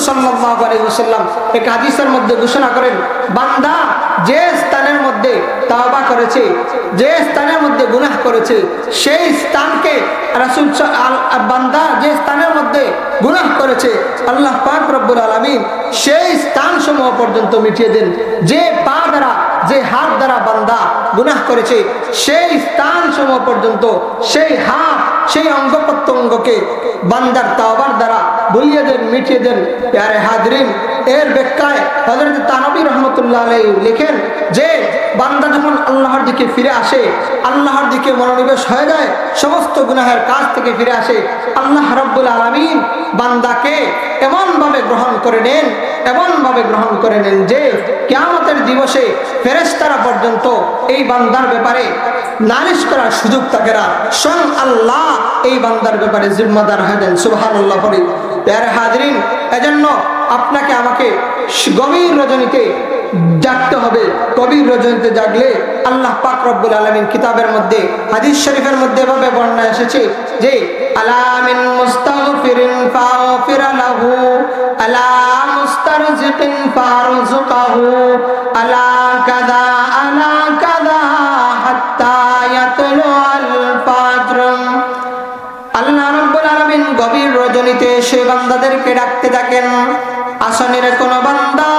সাল্লাল্লাহু আলাইহি ওয়াসাল্লাম এক হাদিসের মধ্যে ঘোষণা করেন, বান্দা যে স্থানের মধ্যে তাওবা করেছে, যে স্থানের মধ্যে গুনাহ করেছে, সেই স্থানকে রাসূল বান্দা যে স্থানের মধ্যে গুনাহ করেছে আল্লাহ পাক রব্বুল আলামিন সেই স্থানসমূহ পর্যন্ত মিটিয়ে দেন। যে পা দ্বারা, যে হাত দ্বারা বান্দা গুনাহ করেছে সেই স্থানসমূহ পর্যন্ত, সেই হাত, সেই অঙ্গ প্রত্যঙ্গকে বান্দার তাওবার দ্বারা ভুলিয়ে দেন, মিটিয়ে দেন। প্যারে হাজরিন, এর ব্যাখ্যায় হযরত তানবী রাহমাতুল্লাহ আলাইহি লিখেন যে বান্দা যখন আল্লাহর দিকে ফিরে আসে, আল্লাহর দিকে মনোনিবেশ হয়ে যায়, সমস্ত গুনাহের কাজ থেকে ফিরে আসে, আল্লাহ রাব্বুল আলামিন বান্দাকে এমনভাবে গ্রহণ করে নেন, এমনভাবে গ্রহণ করে নেন যে কিয়ামতের দিবসে ফেরেশতারা পর্যন্ত এই বান্দার ব্যাপারে নালিশ করার সুযোগ থাকে না। স্বয়ং আল্লাহ এই বান্দার ব্যাপারে জিম্মাদার হয়ে দেন। সুবহানাল্লাহ। প্যারে হাজরিন, এজন্য আপনাকে আমাকে গভীর রজনীতে জাগতে হবে। গভীর রজনীতে জাগলে আল্লাহ পাক রব্বুল আলামিন কিতাবের মধ্যে, হাদিস শরীফের মধ্যে এভাবে বর্ণনা এসেছে যে আলা মিন মুস্তাগফিরিন ফাগফির লাহু, আলা মুস্তারজিকিন ফারজুকাহু, আলা কাযা হাত্তা ইয়াতলু আল ফাজর। আল্লাহ রাব্বুল আলামিন গভীর রজনীতে সেই বান্দাদেরকে ডাকতে থাকেন, আসনের কোন বান্দা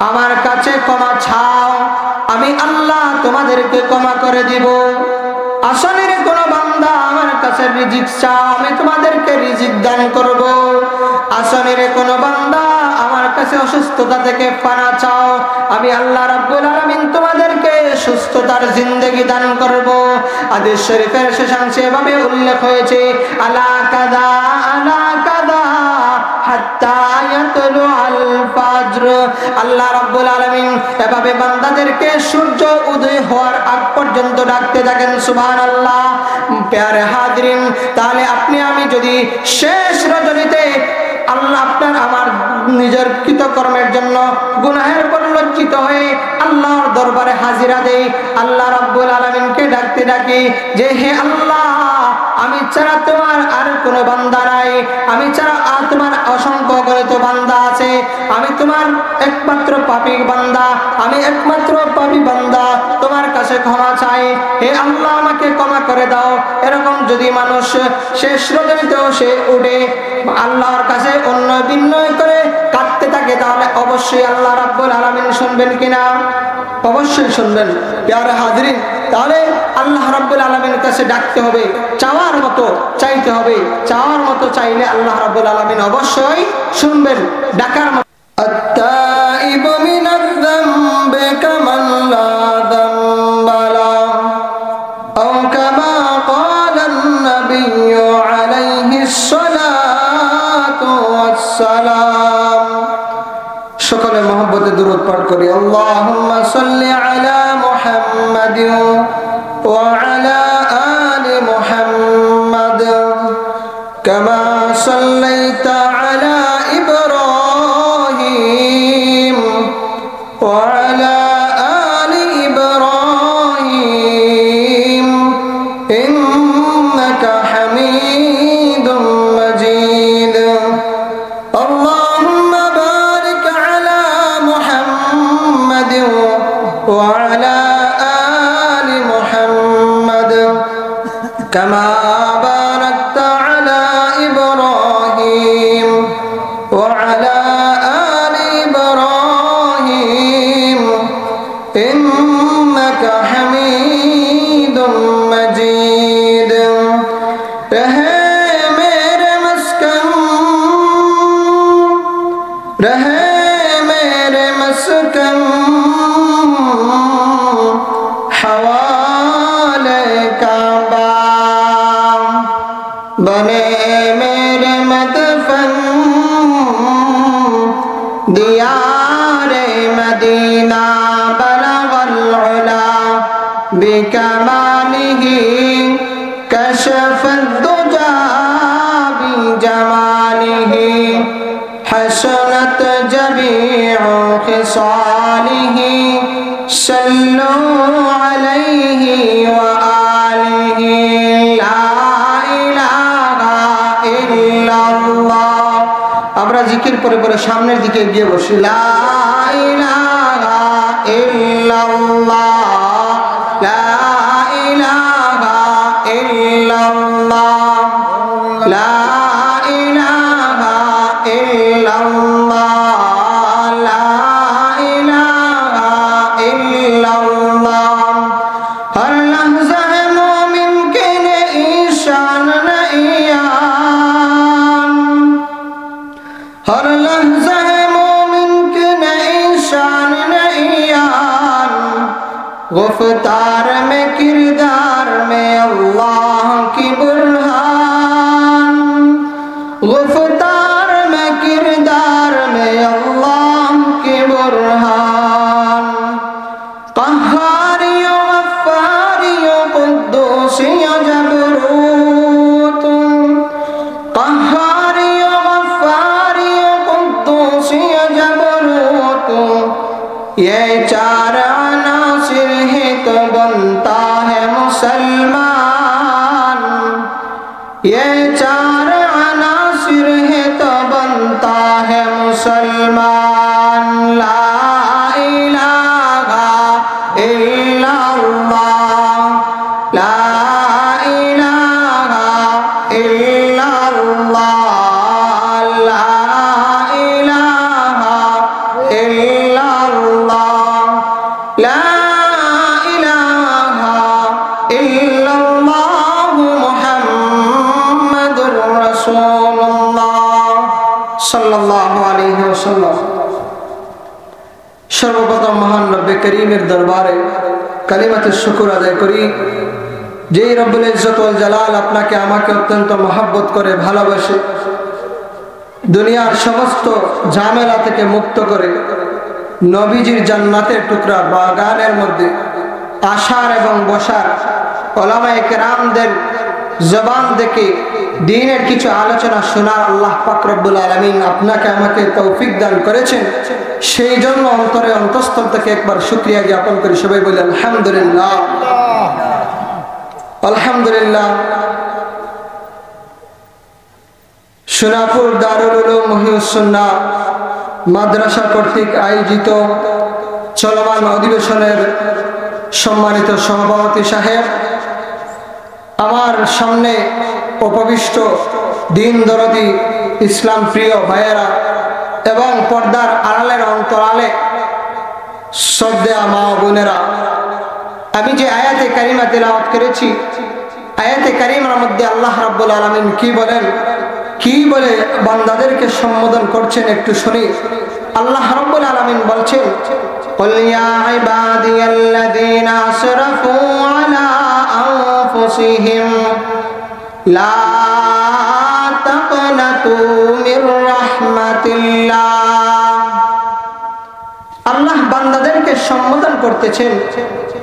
আমার কাছে ক্ষমা চাও, আমি আল্লাহ তোমাদেরকে ক্ষমা করে দিব। আসনের কোন বান্দা আমার কাছে রিজিক চাও, আমি তোমাদেরকে রিজিক দান করব। আসনের কোন বান্দা আমার কাছে অসুস্থতা থেকে পানা চাও, আমি আল্লাহ রাব্বুল আলামিন তোমাদেরকে সুস্থতার জিন্দেগি দান করব। হাদিস শরীফের শেষাংশে এভাবে উল্লেখ হয়েছে আলা কাযা হাত্তা ইয়াতলু আল ফাজর। আল্লাহ রাব্বুল আলামিন এভাবে বান্দাদেরকে সূর্য উদয় হওয়ার আগ পর্যন্ত ডাকতে থাকেন। সুবহানাল্লাহ। প্যারে হাজরিন, তাহলে আপনি আমি যদি শেষ রজনীতে আল্লাহ আপনার আমার নিজের কৃতকর্মের জন্য গুনাহের পর লজ্জিত হয়ে আল্লাহর দরবারে হাজিরা দেই, আল্লাহ রাব্বুল আলামিনকে ডাকতে ডাকি যে হে আল্লাহ, আমি ছাড়া তোমার আর কোনো বান্দা নাই, আমি ছাড়া আর তোমার অসংখ্য গণিত বান্দা আছে, আমি তোমার একমাত্র পাপী বান্দা, আমি একমাত্র পাপী বান্দা, তোমার কাছে ক্ষমা চাই, হে আল্লাহ আমাকে ক্ষমা করে দাও। এরকম যদি মানুষ শেষ রজনীতেও সে উঠে আল্লাহর কাছে অন্য বিনয় করে কাঁদতে থাকে, তাহলে অবশ্যই আল্লাহ রাব্বুল আলামিন শুনবেন কিনা? অবশ্যই শুনবেন। প্যারে হাজরিন, তাহলে আল্লাহ রাব্বুল আলামিনের কাছে ডাকতে হবে, চাওয়ার মতো চাইতে হবে। চাওয়ার মতো চাইলে আল্লাহ রাব্বুল আলামিন অবশ্যই শুনবেন। ডাকার মতো আত-তাইবু মিনায-যামবি কামান লা যামবা লাহু আও কামা ক্বালান নাবিয়্যু আলাইহিস সালাতু ওয়াস সালাম। সকলে মহব্বতে দুরূদ পাঠ করি। আল্লাহুম্মা সাল্লি আলা মুহাম্মাদিন ওয়া আলা আলি মুহাম্মাদ কামা সাল্লাইতা আলা ইব্রাহিম ওয়া আলা আলি ইব্রাহিম ইন্নাকা হামিদুম মাজিদ। اللهم بارك على محمد وعلى آل محمد كما باركت على إبراهيم وعلى آل إبراهيم إنك حميد مجيد। رہے میرے مسکن حوالے کعبہ بنے میرے مدفن دیار مدینہ بلغ العلا بکمالہ کشف الدجى بجمالہ حسنت جميع خصاله صلوا عليه وآله لا إله إلا الله আমরা জিকির পরে পরে সামনের দিকে এগিয়ে বসি। লা ইলাহা ইল্লাল্লাহ, লা ইলাহা ইল্লাল্লাহ, লা ইলাহা ইল্লাল্লাহ, লা ইলাহা ইল্লাল্লাহ। हर लहज़ा है मोमिन के लिए शान नईयान, हर लहज़ा है मोमिन के लिए शान नईयान। गुफ्तार में किरदार में अल्लाह की बुरहान, गुफ्तार में किरदार में अल्लाह की बुरहान। قهاريو غفاريو قدوسيو جبروت، قهاريو غفاريو قدوسيو جبروت، ये चार अनासिर है तो बनता है मुसलमान, ये चार अनासिर है तो बनता है मुसलमान। ला इलाहा इल्लल्लाह, ला इलाहा इल्लल्लाह, ला इलाहा इल्लल्लाह, ला इलाहा इल्लल्लाह मुहम्मदुर रसूलुल्लाह सल्लल्लाहु अलैहि वसल्लम। सर्वप्रथम महान रब्बे करीमेर दरबारे কালিমাতে শুকর আদায় করি, যেই রব্বুল ইজ্জত ওয়াল জালাল আপনাকে আমাকে অত্যন্ত মহব্বত করে ভালোবাসে, দুনিয়ার সমস্ত ঝামেলা থেকে মুক্ত করে নবীজির জান্নাতের টুকরা বাগানের মধ্যে আসার এবং বসার, ওলামায়ে কেরামদের জবান থেকে দ্বীনের কিছু আলোচনা শোনার আল্লাহ পাক রব্বুল আলামিন আপনাকে আমাকে তৌফিক দান করেছেন। সেই জন্য অন্তরে অন্তঃস্থল থেকে একবার শুকরিয়া জ্ঞাপন করি। সবাই বলি আলহামদুলিল্লাহ, আলহামদুলিল্লাহ। সোনাপুর দারুল উলুম মুহিউস সুন্নাহ মাদ্রাসা কর্তৃক আয়োজিত চলমান অধিবেশনের সম্মানিত সভাপতি সাহেব, আমার সামনে উপবিষ্ট দিন দরদি ইসলাম প্রিয় ভাইয়েরা এবং পর্দার আড়ালের অন্তরালে শ্রদ্ধেয় মা বোনেরা, আমি যে আয়াতে কারিমা তিলাওয়াত করেছি, আয়াতে কারিমার মধ্যে আল্লাহ রাব্বুল আলামিন কি বলেন, কি বলে বান্দাদেরকে সম্বোধন করছেন একটু শুনি। আল্লাহ রাব্বুল আলামিন বলছেন, قل يا عبادي الذين أسرفوا على أنفسهم لا تقنطوا من رحمة الله। আল্লাহ বান্দাদেরকে সম্বোধন করতেছেন,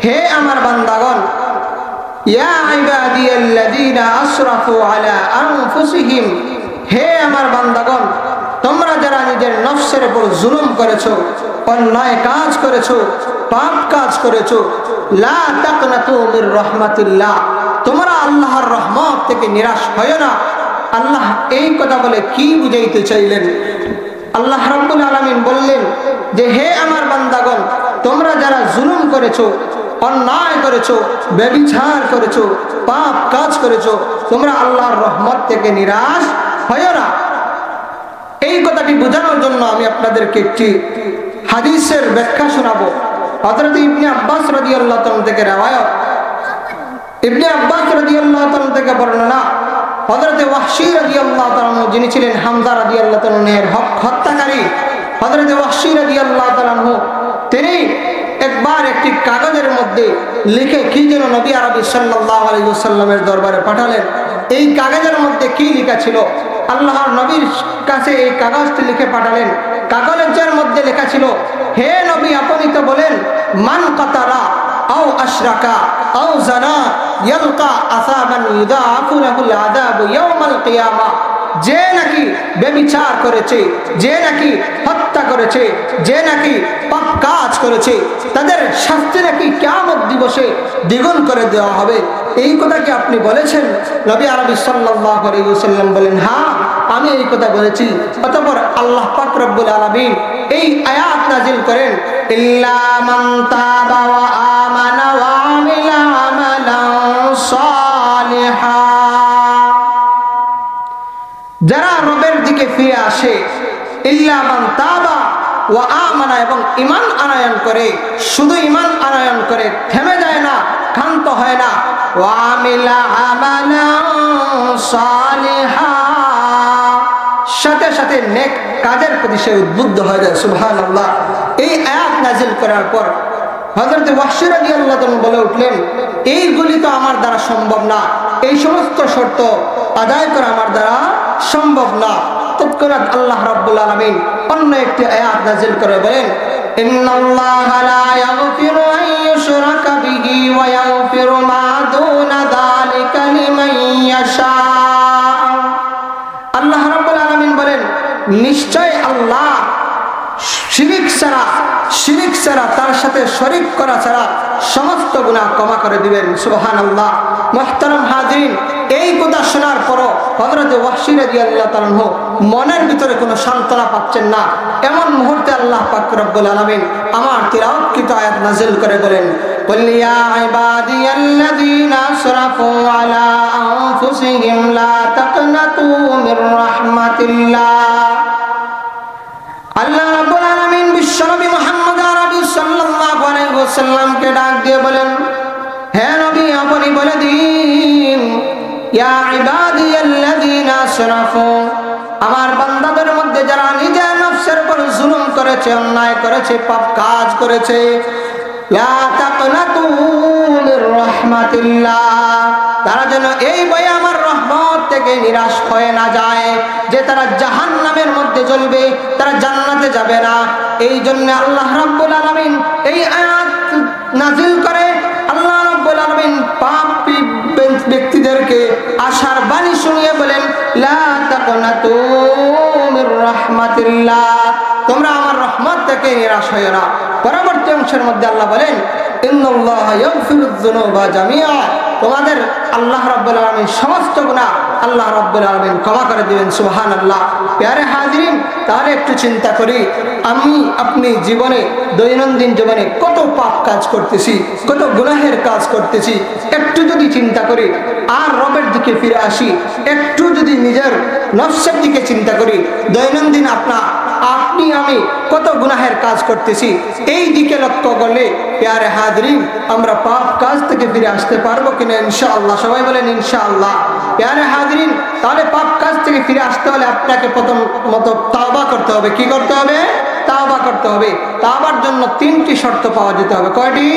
হে আমার বান্দাগণ, ইয়া ইবাদিয়াল্লাযীনা আসরাফু আলা আনফুসিহিম, হে আমার বান্দাগণ, তোমরা যারা নিজের নফসের উপর জুলুম করেছো, অন্যায় কাজ করেছো, পাপ কাজ করেছো, লা তাকনাতু মির রাহমাতিল্লাহ, তোমরা আল্লাহর রহমত থেকে নিরাশ হয় না। আল্লাহ এই কথা বলে কি বুঝাইতে চাইলেন? আল্লাহ রাব্বুল আলামিন বললেন যে হে আমার বান্দাগণ, তোমরা যারা জুলুম করেছো, অন্যায় করেছো, ব্যভিচার করেছো, পাপ কাজ করেছো, তোমরা আল্লাহর রহমত থেকে নিরাশ হয় না। এই কথাটি বোঝানোর জন্য আমি আপনাদেরকে একটি হাদিসের ব্যাখ্যা শোনাবো। হযরত ইবনে আব্বাস রাদিয়াল্লাহু তাআলা থেকে রওয়ায়াত, ইবনে আব্বাস রাদিয়াল্লাহু তাআলা থেকে বর্ণনা, হযরত ওয়াহশী রাদিয়াল্লাহু তাআলা, যিনি ছিলেন হামজা রাদিয়াল্লাহু তাআলার হত্যাকারী, হযরত ওয়াহশী রাদিয়াল্লাহু তাআলা তিনি একবার একটি কাগজের মধ্যে লিখে কি যেন নবী আরবি সাল্লাল্লাহু আলাইহি ওয়াসাল্লামের দরবারে পাঠালেন। এই কাগজের মধ্যে কি লেখা ছিল? আল্লাহর নবীর কাছে এই কাগজটি লিখে পাঠালেন। কাগজের মধ্যে লেখা ছিল, হে নবী, আপনি তো বলেন মান কাতারা আও আশরাকা আও জানা ইয়ালকা আসাবান ইউদাফু লাহুল আযাবু ইয়াউমাল কিয়ামা, যে নাকি ব্যভিচার করেছে, যে নাকি হত্যা করেছে, যে নাকি পাপ কাজ করেছে, তাদের শাস্তি নাকি কিয়ামত দিবসে দ্বিগুণ করে দেওয়া হবে। এই কথা কি আপনি বলেছেন? নবী আরবি সাল্লাল্লাহু আলাইহি ওয়াসাল্লাম বলেন, হ্যাঁ আমি এই কথা বলেছি। অতঃপর আল্লাহ পাক রব্বুল আলামিন এই আয়াত নাজিল করেন, ইল্লা মান তাবা ওয়া আমানা ওয়া আমিলা আমালান সালিহা। যারা রবের দিকে ফিরে আসে, ইল্লা মান তাবা ওয়া আমানা, এবং ঈমান আনয়ন করে, শুধু ঈমান আনয়ন করে থেমে যায় না, ক্ষান্ত হয় না, ওয়া আমিলা আমালান সালিহা, সাথে সাথে নেক কাজের প্রতি সে উদ্বুদ্ধ হয়ে যায়। সুবহানাল্লাহ। এই আয়াত নাজিল করার পর হযরত ওয়াহশী রাদিয়াল্লাহু তাআলা বলে উঠলেন, এইগুলি তো আমার দ্বারা সম্ভব না, এই সমস্ত শর্ত আদায় করা আমার দ্বারা সম্ভব না। তৎক্ষণাৎ আল্লাহ রাব্বুল আলামিন অন্য একটি আয়াত নাজিল করে বলেন, ইন্নাল্লাহা লা ইয়াগফিরু আন ইউশরাকা বিহি ওয়া ইয়াগফিরু মা দুনা যালিকা লিমান ইয়াশা। আল্লাহ রাব্বুল আলামিন বলেন, নিশ্চয় আল্লাহ শিরিক ছাড়া, তার সাথে শরীক করা ছাড়া সমস্ত গুনাহ ক্ষমা করে দিবেন। সুবহানাল্লাহ। মুহতারাম হাজিরিন, এই কথা শোনার পরও হযরত ওয়াহশী রাদিয়াল্লাহু তাআলা মনের ভিতরে কোনো সান্ত্বনা পাচ্ছেন না। এমন মুহূর্তে আল্লাহ পাক রব্বুল আলামিন আমার তিলাওয়াতকৃত আয়াত নাযিল করে বলেন, কুল ইয়া ইবাদিয়াল্লাযীনা আসরাফু আলা আনফুসিহিম লা তাকনাতু মির রাহমাতিল্লাহ। আল্লাহ রাব্বুল আলামিন বিশ্বনবী মুহাম্মদ আরবি সাল্লাল্লাহু আলাইহি ওয়াসাল্লামকে ডাক দিয়ে বলেন, হে নবী, আপনি বলে দিন, ইয়া ইবাদিয়াল্লাযীনা আসরাফু, আমার বান্দাদের মধ্যে যারা নিজের নফসের উপর জুলুম করেছে, অন্যায় করেছে, পাপ কাজ করেছে, লা তাকনাতু মির রাহমাতিল্লাহ, তারা যেন এই ভয়ে আমার রহমত থেকে নিরাশ হয়ে না যায় যে তারা জাহান্নামের মধ্যে জ্বলবে, তারা জান্নাতে যাবে না। এই জন্য আল্লাহ রাব্বুল আলামিন এই আয়াত নাযিল করে আল্লাহ রাব্বুল আলামিন পাপী ব্যক্তিদেরকে আশার বাণী শুনিয়ে বলেন, লা তাকনাতু মির রাহমাতিল্লাহ, তোমরা আমার রহমত থেকে নিরাশ হয়ো না। পরবর্তী অংশের মধ্যে আল্লাহ বলেন, ইন্নাল্লাহা ইয়াগফিরুয যুনুবা জামিআ, তোমাদের আল্লাহ রাব্বুল আলামিন সমস্ত গুনাহ আল্লাহ রাব্বুল আলামিন ক্ষমা করে দিবেন। সুবহানাল্লাহ। প্যারে হাজিরিন, তাহলে একটু চিন্তা করি, আমি আপনি জীবনে, দৈনন্দিন জীবনে কত পাপ কাজ করতেছি, কত গুনাহের কাজ করতেছি। একটু যদি চিন্তা করি আর রবের দিকে ফিরে আসি, একটু যদি নিজের নফসের দিকে চিন্তা করি, দৈনন্দিন আপনি আমি কত গুনাহের কাজ করতেছি, এই দিকে লক্ষ্য করলে প্যারে হাজিরিন আমরা পাপ কাজ থেকে ফিরে আসতে পারবো কিনা? ইনশাআল্লাহ। সবাই বলেন ইনশাআল্লাহ। প্যারে হাজিরিন, তাহলে পাপ কাজ থেকে ফিরে আসতে হলে আপনাকে প্রথমত তাওবা করতে হবে। কি করতে হবে? তাওবা করতে হবে। তাওবার জন্য 3টি শর্ত পাওয়া যেতে হবে। কয়টি?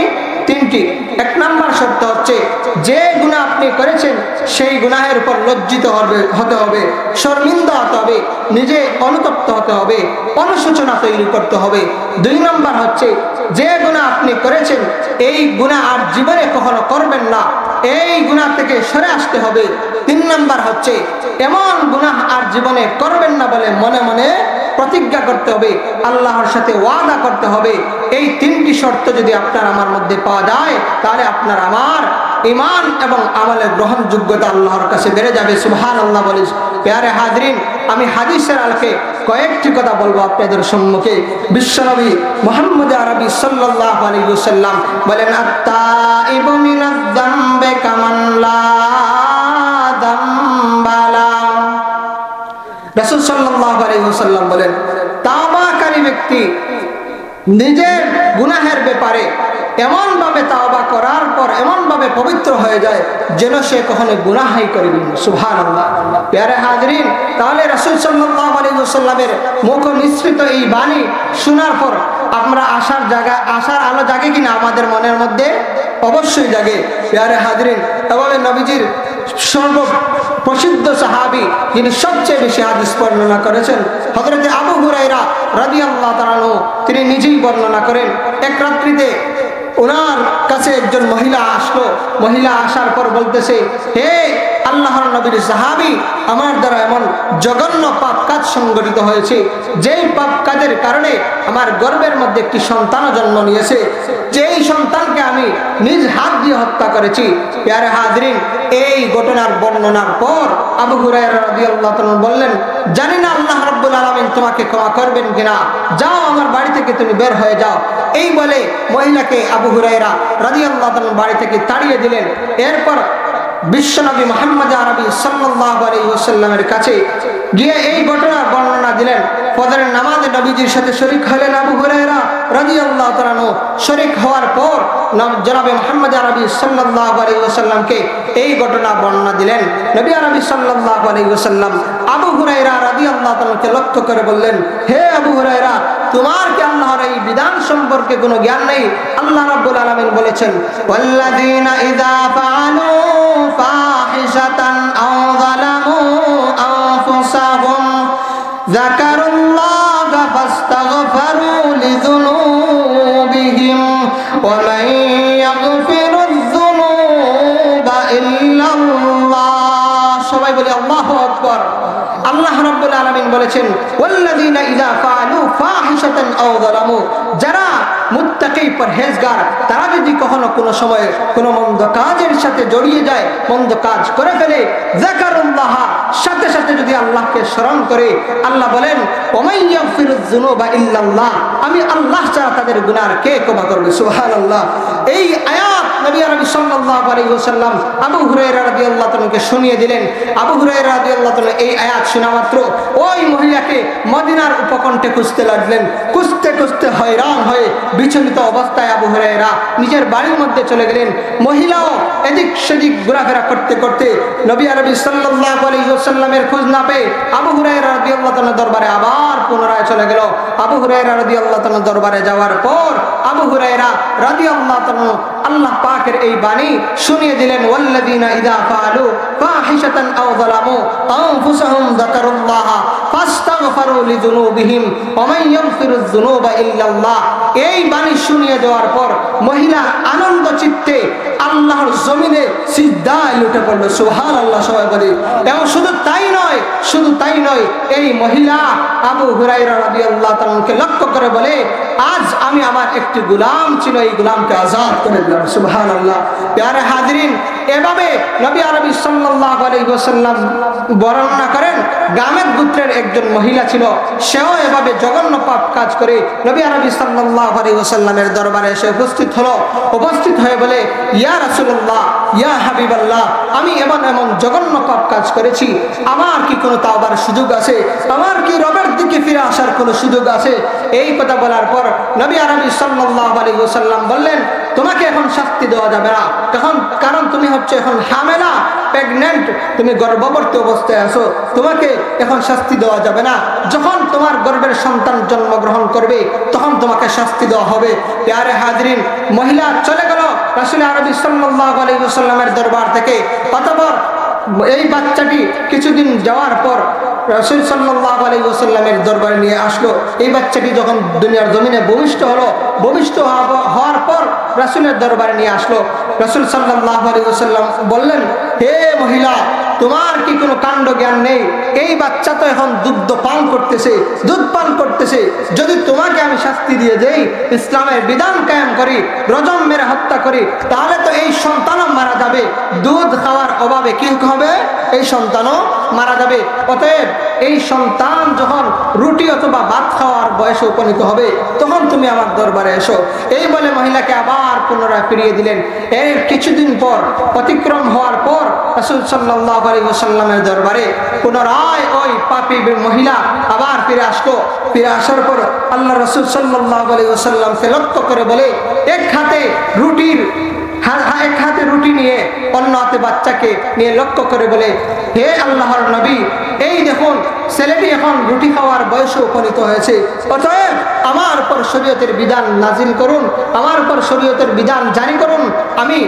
3টি। 1 নম্বর শর্ত হচ্ছে, যে গুনাহ আপনি করেছেন সেই গুনাহের উপর লজ্জিত হতে হবে, শর্মিন্দা হতে হবে, নিজে অনুতপ্ত হতে হবে, অনুশোচনা তৈরি করতে হবে। 2 নম্বর হচ্ছে, যে গুনাহ আপনি করেছেন এই গুনাহ আর জীবনে কখনো করবেন না, এই গুনাহ থেকে সরে আসতে হবে। 3 নম্বর হচ্ছে, এমন গুনাহ আর জীবনে করবেন না বলে মনে মনে প্রতিজ্ঞা করতে হবে, আল্লাহর সাথে ওয়াদা করতে হবে। এই 3টি শর্ত যদি আপনার আমার মধ্যে পাওয়া যায়, তাহলে আপনার আমার ঈমান এবং আমলের গ্রহণযোগ্যতা আল্লাহর কাছে বেড়ে যাবে। সুবহানাল্লাহ বলিস। প্যারে হাজরিন, আমি হাদিসের আলোকে কয়েকটি কথা বলবো আপনাদের সম্মুখে। বিশ্বনবী মুহাম্মদ আরবি সাল্লাল্লাহু আলাইহি ওয়াসাল্লাম বলেন, আত-তাইবু মিনাজ যামবি কামান লা যামবা লাহু। রাসূল সাল্লাল্লাহু আলাইহি ওয়াসাল্লাম বলেন, তাওবাকারী ব্যক্তি নিজের গুনাহের ব্যাপারে এমন ভাবে তাওবা করার পর এমন ভাবে পবিত্র হয়ে যায় যেন সে কখনো গুনাহই করেনি। সুবহানাল্লাহ। প্যারে হাজরিন, তাহলে রাসূল সাল্লাল্লাহু আলাইহি ওয়াসাল্লামের মুখ নিঃসৃত এই বাণী শোনার পর আমরা আশার আলো জাগে কিনা আমাদের মনের মধ্যে? অবশ্যই জাগে। প্যারে হাজরিন, এভাবে নবীজির সর্বপ্রসিদ্ধ সাহাবী যিনি সবচেয়ে বেশি হাদিস বর্ণনা করেছেন, হযরত আবু হুরায়রা রাদিয়াল্লাহু তাআলা আনহু, তিনি নিজেই বর্ণনা করেন, এক রাত্রিতে ওনার কাছে একজন মহিলা আসলো। মহিলা আসার পর বলতেছে, হে আল্লাহর নবীর সাহাবী আমার দ্বারা এমন জঘন্য পাপ কাজ সংগঠিত হয়েছে, যেই পাপ কাজের কারণে আমার গর্ভের মধ্যে একটি সন্তানও জন্ম নিয়েছে, যেই সন্তানকে আমি নিজ হাত দিয়ে হত্যা করেছি। প্যারে হাজরিন, এই ঘটনার বর্ণনার পর আবু হুরায়রা রাদিয়াল্লাহু তাআলা বললেন, জানি না আল্লাহ রাব্বুল আলামিন তোমাকে ক্ষমা করবেন কিনা, যাও আমার বাড়ি থেকে তুমি বের হয়ে যাও। এই বলে মহিলাকে আবু হুরায়রা রাদিয়াল্লাহু তাআলা বাড়ি থেকে তাড়িয়ে দিলেন। এরপর বিশ্বনবী মুহাম্মদ আরবি সাল্লাল্লাহু আলাইহি ওয়াসাল্লামের কাছে গিয়ে এই ঘটনার বর্ণনা দিলেন। ফজরের নামাজে নবীজির সাথে শরীক হলেন আবু হুরায়রা রাদিয়াল্লাহু তাআলা। শরীক হওয়ার পর জনাবে মুহাম্মদ আরবি সাল্লাল্লাহু আলাইহি ওয়াসাল্লামকে এই ঘটনা বর্ণনা দিলেন। নবী আরবি সাল্লাল্লাহু আলাইহি ওয়াসাল্লাম আবু হুরায়রা রাদিয়াল্লাহু তাআলাকে লক্ষ্য করে বললেন, হে আবু হুরায়রা, তোমার কি আল্লাহর এই বিধান সম্পর্কে কোনো জ্ঞান নেই? আল্লাহ রাব্বুল আলামিন বলেছেন, ওয়াল্লাযীনা ইযা ফাআলু ফাহিশাতান আও যালামু আনফুসাহুম যাকারুল্লাহা ফাস্তাগফারু লিযুনুবিহিম ওয়া মান ইয়াগফিরুয যুনুবা ইল্লাল্লাহ। সবাই বলি আল্লাহু আকবার। আল্লাহ রাব্বুল আলামিন বলেছেন, ওয়াল্লাযীনা ইযা ফাআলু ফাহিশাতান আও যালামু, যারা মুত্তাকি পরহেজগার, তারা যদি কখনো কোনো সময় কোনো মন্দ কাজের সাথে জড়িয়ে যায়, মন্দ কাজ করে ফেলে, যাকারুল্লাহ, সাথে সাথে যদি আল্লাহকে স্মরণ করে, আল্লাহ বলেন, ওমাই ইয়াগফিরুয যুনুবা ইল্লাল্লাহ, আমি আল্লাহ ছাড়া তাদের গুনাহ কে ক্ষমা করবে? সুবহানাল্লাহ। এই আয়াত নবী আরবি সাল্লাল্লাহু আলাইহি ওয়াসাল্লাম আবু হুরায়রা রাদিয়াল্লাহু তাআলাকে শুনিয়ে দিলেন। আবু হুরায়রা রাদিয়াল্লাহু তাআলা এই আয়াত শোনা মাত্র ওই মহিলাকে মদিনার উপকণ্ঠে খুঁজতে লাগলেন। খুঁজতে খুঁজতে হয়রান হয়ে বিচলিত অবস্থায় আবু হুরায়রা নিজের বাড়ির মধ্যে চলে গেলেন। মহিলাও এদিক সেদিক ঘোরাফেরা করতে করতে নবী আরবি সাল্লাল্লাহু আলাইহি ওয়াসাল্লামের খোঁজ না পেয়ে আবু হুরায়রা রাদিয়াল্লাহু তাআলা দরবারে আবার পুনরায় চলে গেল। আবু হুরায়রা রাদিয়াল্লাহু তাআলা দরবারে যাওয়ার পর আবু হুরায়রা রাদিয়াল্লাহু তাআলা আল্লাহ পাকের এই বাণী শুনিয়ে দিলেন, ওয়াল্লাযীনা ইযা ফাআলু ফাহিশাতান আও যালামু আনফুসাহুম যাকারুল্লাহা ফাস্তাগফারু লিযুনুবিহিম ওয়া মান ইয়াগফিরুয যুনুবা ইল্লাল্লাহ। এই বাণী শুনিয়ে দেওয়ার পর মহিলা আনন্দ চিত্তে আল্লাহর জমিনে সিজদায় লুটে পড়ল। সুবহানাল্লাহ। সবাই বলি। এবং শুধু তাই নয়, এই মহিলা আবু হুরায়রা রাদিয়াল্লাহু তাআলাকে লক্ষ্য করে বলে, আজ আমি আমার একটি গোলাম ছিল, এই গোলামকে আজাদ করে দিলাম। সুবহানাল্লাহ। প্যারে হাজরিন, এভাবে নবী আরবি সাল্লাল্লাহু আলাইহি ওয়াসাল্লাম বর্ণনা করেন, গামেদ গোত্রের একজন মহিলা ছিল, সেও এভাবে জঘন্য পাপ কাজ করে নবী আরবি সাল্লাল্লাহু আলাইহি ওয়াসাল্লামের দরবারে এসে উপস্থিত হয়ে বলে, ইয়া রাসূলুল্লাহ, ইয়া হাবিবাল্লাহ, আমি এমন জঘন্য পাপ কাজ করেছি, আমার কি কোনো তাওবার সুযোগ আছে? আমার কি রবের দিকে ফিরে আসার কোনো সুযোগ আছে? এই কথা বলার পর নবী আরবি সাল্লাল্লাহু আলাইহি ওয়াসাল্লাম বললেন, তোমাকে এখন শাস্তি দেওয়া যাবে না, কারণ তুমি হচ্ছে এখন হামেলা, প্রেগন্যান্ট, তুমি গর্ভবতী অবস্থায় আছো, তোমাকে এখন শাস্তি দেওয়া যাবে না। যখন তোমার গর্ভের সন্তান জন্মগ্রহণ করবে তখন তোমাকে শাস্তি দেওয়া হবে। প্যারে হাজরিন, মহিলা চলে গেল রাসূল আরবি সাল্লাল্লাহু আলাইহি ওয়াসাল্লামের দরবার থেকে। অতঃপর এই বাচ্চাটি কিছুদিন যাওয়ার পর রাসূল সাল্লাল্লাহু আলাইহি ওয়াসাল্লামের দরবারে নিয়ে আসলো। এই বাচ্চাটি যখন দুনিয়ার জমিনে ভূমিষ্ঠ হওয়ার পর রাসূলের দরবারে নিয়ে আসলো। রাসূল সাল্লাল্লাহু আলাইহি ওয়াসাল্লাম বললেন, হে মহিলা, তোমার কি কোনো কাণ্ড জ্ঞান নেই? এই বাচ্চা তো এখন দুধ পান করতেছে। যদি তোমাকে আমি শাস্তি দিয়ে দেই, ইসলামের বিধান কায়েম করি, রজম মেরে হত্যা করি, তাহলে তো এই সন্তানও মারা যাবে। দুধ খাওয়ার অভাবে কি হবে? এই সন্তানও মারা যাবে। অতএব এই সন্তান যখন রুটি অথবা ভাত খাওয়ার বয়সে উপনীত হবে তখন তুমি আমার দরবারে এসো। এই বলে মহিলাকে আবার পুনরায় ফিরিয়ে দিলেন। এর কিছুদিন পর অতিক্রম হওয়ার পর রাসূল সাল্লাল্লাহু আলাইহি ওয়াসাল্লামের দরবারে পুনরায় ওই পাপী মহিলা আবার ফিরে আসলো। ফিরে আসার পর আল্লাহ রাসূল সাল্লাল্লাহু আলাইহি ওয়াসাল্লামকে লক্ষ্য করে বলে, এক হাতে রুটি নিয়ে অন্য হাতে বাচ্চাকে নিয়ে লক্ষ্য করে বলে, হে আল্লাহর নবী, এই দেখুন ছেলেটি এখন রুটি খাওয়ার বয়সে উপনীত হয়েছে। অতএব আমার উপর শরীয়তের বিধান নাজিল করুন, আমার উপর শরীয়তের বিধান জারি করুন। আমি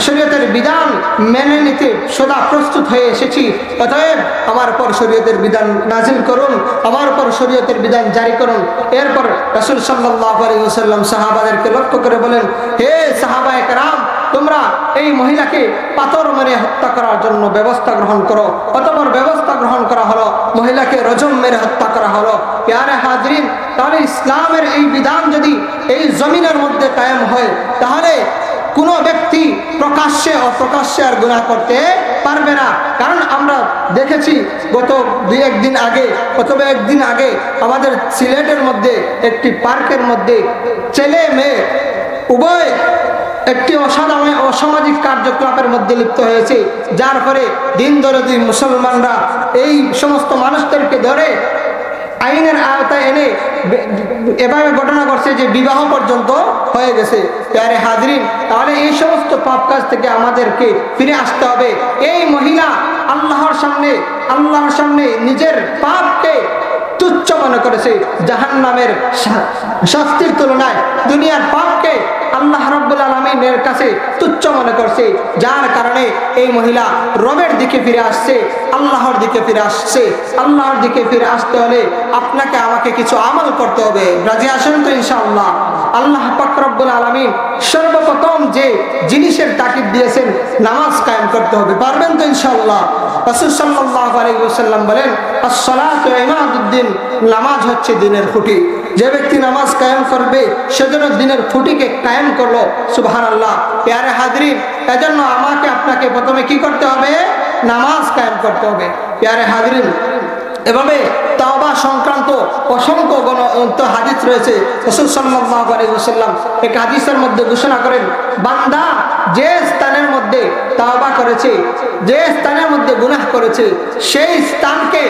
শরীয়তের বিধান মেনে নিতে সদা প্রস্তুত হয়ে এসেছি। অতএব আমার উপর শরীয়তের বিধান নাজিল করুন, আমার উপর শরীয়তের বিধান জারি করুন। এরপর রাসূল সাল্লাল্লাহু আলাইহি ওয়াসাল্লাম সাহাবাদেরকে লক্ষ্য করে বলেন, হে সাহাবায়ে কেরাম, তোমরা এই মহিলাকে পাথর মেরে হত্যা করার জন্য ব্যবস্থা গ্রহণ করো। অতঃপর ব্যবস্থা গ্রহণ করা হলো, মহিলাকে রজম মেরে হত্যা করা হলো। প্যারে হাজরিন, তাহলে ইসলামের এই বিধান যদি এই জমিনের মধ্যে কায়েম হয়, তাহলে কোনো ব্যক্তি প্রকাশ্যে অপ্রকাশ্যে আর গুনাহ করতে পারবে না। কারণ আমরা দেখেছি গত একদিন আগে আমাদের সিলেটের মধ্যে একটি পার্কের মধ্যে ছেলে মেয়ে উভয় একটি অসামাজিক কার্যকলাপের মধ্যে লিপ্ত হয়েছে, যার ফলে দিন দরদি মুসলমানরা এই সমস্ত মানুষদেরকে ধরে আইনের আওতায় এনে এভাবে ঘটনা ঘটছে যে বিবাহ পর্যন্ত হয়ে গেছে। প্যারে হাজরিন, তাহলে এই সমস্ত পাপ কাজ থেকে আমাদেরকে ফিরে আসতে হবে। এই মহিলা আল্লাহর সামনে নিজের পাপকে তুচ্ছ মনে করেছে। জাহান্নামের শাস্তির তুলনায় দুনিয়ার পাপকে আল্লাহ রাব্বুল আলামিনের কাছে তুচ্ছ মনে করছে, যার কারণে এই মহিলা রবের দিকে ফিরে আসছে, আল্লাহর দিকে ফিরে আসছে। আল্লাহর দিকে ফিরে আসতে হলে আপনাকে আমাকে কিছু আমল করতে হবে। রাজি আসেন তো ইনশাআল্লাহ? আল্লাহ পাক রব্বুল আলামিন সর্বপ্রথম যে জিনিসের তাকিদ দিয়েছেন, নামাজ কায়েম করতে হবে। পারবেন তো ইনশাআল্লাহ? রাসূল সাল্লাল্লাহু আলাইহি ওয়াসাল্লাম বলেন, আস-সালাতু ইমাদুদ্দিন, নামাজ হচ্ছে দ্বীনের খুঁটি। যে ব্যক্তি নামাজ কায়েম করবে সেজন্য দ্বীনের খুঁটিকে কায়েম করলো। সুবহানাল্লাহ। প্যারে হাজরিন, এজন্য আমাকে আপনাকে প্রথমে কি করতে হবে? নামাজ কায়েম করতে হবে। প্যারে হাজরিন, এভাবে তাওবা সংক্রান্ত অসংখ্য হাদিস রয়েছে। রাসূল সাল্লাল্লাহু আলাইহি ওয়াসাল্লাম এক হাদিসের মধ্যে ঘোষণা করেন, বান্দা যে স্থানের মধ্যে তাওবা করেছে, যে স্থানের মধ্যে গুনাহ করেছে, সেই স্থানকে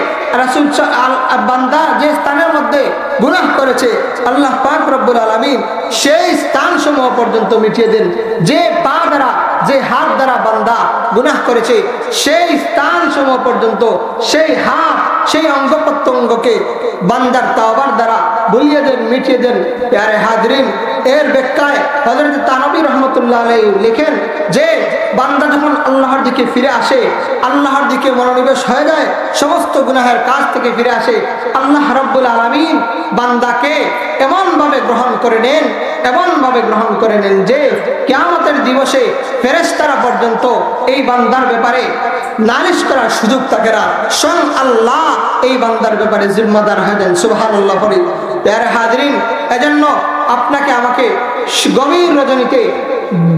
বান্দা যে স্থানের মধ্যে গুনাহ করেছে আল্লাহ পাক রব্বুল আলামিন সেই স্থান সমূহ পর্যন্ত মিটিয়ে দেন। যে পা দ্বারা, যে হাত দ্বারা বান্দা গুনাহ করেছে সেই স্থান সমূহ পর্যন্ত, সেই হাত, সেই অঙ্গ প্রত্যঙ্গকে বান্দার তাওবার দ্বারা ভুলিয়ে দেন, মিটিয়ে দেন। প্যারে হাজরিন, এর ব্যাখ্যায় হযরত তানবী রাহমাতুল্লাহ আলাইহি লিখেন যে বান্দা যখন আল্লাহর দিকে ফিরে আসে, আল্লাহর দিকে মনোনিবেশ হয়ে যায়, সমস্ত গুনাহের কাজ থেকে ফিরে আসে, আল্লাহ রাব্বুল আলামিন বান্দাকে এমনভাবে গ্রহণ করে নেন যে কিয়ামতের দিবসে ফেরেশতারা পর্যন্ত এই বান্দার ব্যাপারে নালিশ করার সুযোগ থাকে না। স্বয়ং আল্লাহ এই বান্দার ব্যাপারে জিম্মাদার হয়ে দেন। সুবহানাল্লাহ। প্যারে হাজরিন, এজন্য আপনাকে আমাকে গভীর রজনীতে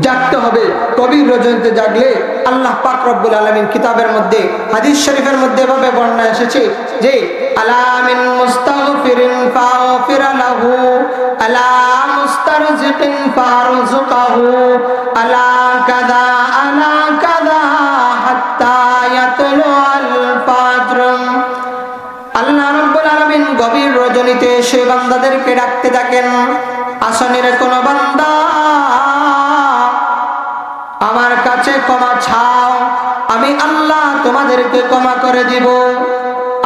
জাগতে হবে। গভীর রজনীতে জাগলে আল্লাহ পাক রব্বুল আলামিন কিতাবের মধ্যে, হাদিস শরীফের মধ্যে এভাবে বর্ণনা এসেছে যে আলা মিন মুস্তাগফিরিন ফাগফির লাহু, আলা মুস্তারজিকিন ফারজুকাহু, আলা কাযা হাত্তা ইয়াতলু আল ফাজর। আল্লাহ রাব্বুল আলামিন গভীর রজনীতে সে বান্দাদেরকে ডাকতে থাকেন, আসনের কোন বান্দা আমার কাছে ক্ষমা চাও, আমি আল্লাহ তোমাদেরকে ক্ষমা করে দিব।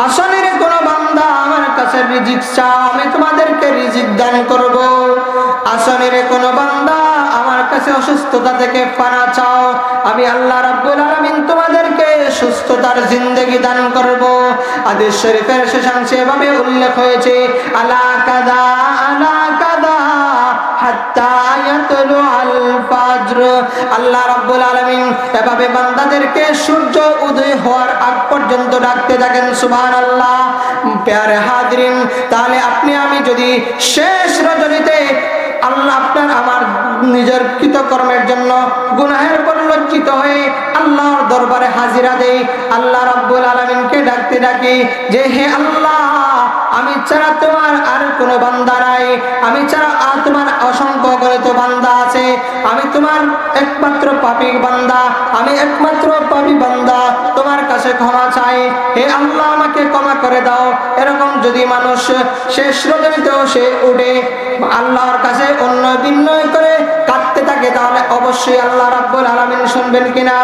আসনের কোন বান্দা আমার কাছে রিজিক চাও, আমি তোমাদেরকে রিজিক দান করব। আসনের কোন বান্দা আমার কাছে অসুস্থতা থেকে পানা চাও, আমি আল্লাহ রাব্বুল আলামিন তোমাদেরকে সুস্থতার জিন্দেগি দান করব। হাদিস শরীফের শেষাংশে এভাবে উল্লেখ হয়েছে, আলা কাযা হাত্তা ইয়াতলু আল ফাজর। আল্লাহ রাব্বুল আলামিন এভাবে বান্দাদেরকে সূর্য উদয় হওয়ার আগ পর্যন্ত ডাকতে থাকেন। সুবহানাল্লাহ। প্যারে হাজরিন, তাহলে আপনি আমি যদি শেষ রজনীতে আল্লাহ আপনার আমার নিজের কৃতকর্মের জন্য গুনাহের পর লজ্জিত হয়ে আল্লাহর দরবারে হাজিরা দেই, আল্লাহ রাব্বুল আলামিনকে ডাকতে ডাকি যে হে আল্লাহ, আমি ছাড়া তোমার আর কোনো বান্দা নাই, আমি ছাড়া আর তোমার অসংখ্য গণিত বান্দা আছে, আমি তোমার একমাত্র পাপী বান্দা, আমি একমাত্র পাপী বান্দা, তোমার কাছে ক্ষমা চাই, হে আল্লাহ আমাকে ক্ষমা করে দাও। এরকম যদি মানুষ শেষ রজনীতেও সে উঠে আল্লাহর কাছে অন্য বিনয় করে কাঁদতে থাকে, তাহলে অবশ্যই আল্লাহ রাব্বুল আলামিন শুনবেন কিনা?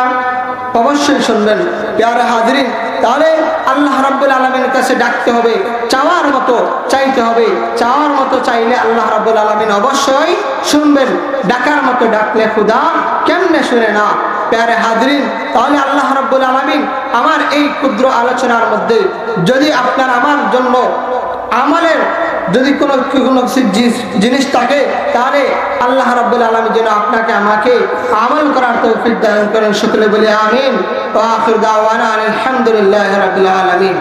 অবশ্যই শুনবেন। প্যারে হাজরিন, তাহলে আল্লাহ রাব্বুল আলামিনের কাছে ডাকতে হবে, চাওয়ার মতো চাইতে হবে। চাওয়ার মতো চাইলে আল্লাহ রাব্বুল আলামিন অবশ্যই শুনবেন। ডাকার মতো ডাকলে খুদা কেমনে শুনে না? প্যারে হাজরিন, তাহলে আল্লাহ রাব্বুল আলামিন আমার এই ক্ষুদ্র আলোচনার মধ্যে যদি আপনার আমার জন্য আমলের যদি কোনো জিনিস থাকে তাহলে আল্লাহ রাব্বুল আলামিন যেন আপনাকে আমাকে আমল করার তৌফিক দান করেন। সকলে বলি আমিন। ওয়া আখিরু দাওয়ানা আলহামদুলিল্লাহি রাব্বিল আলামিন।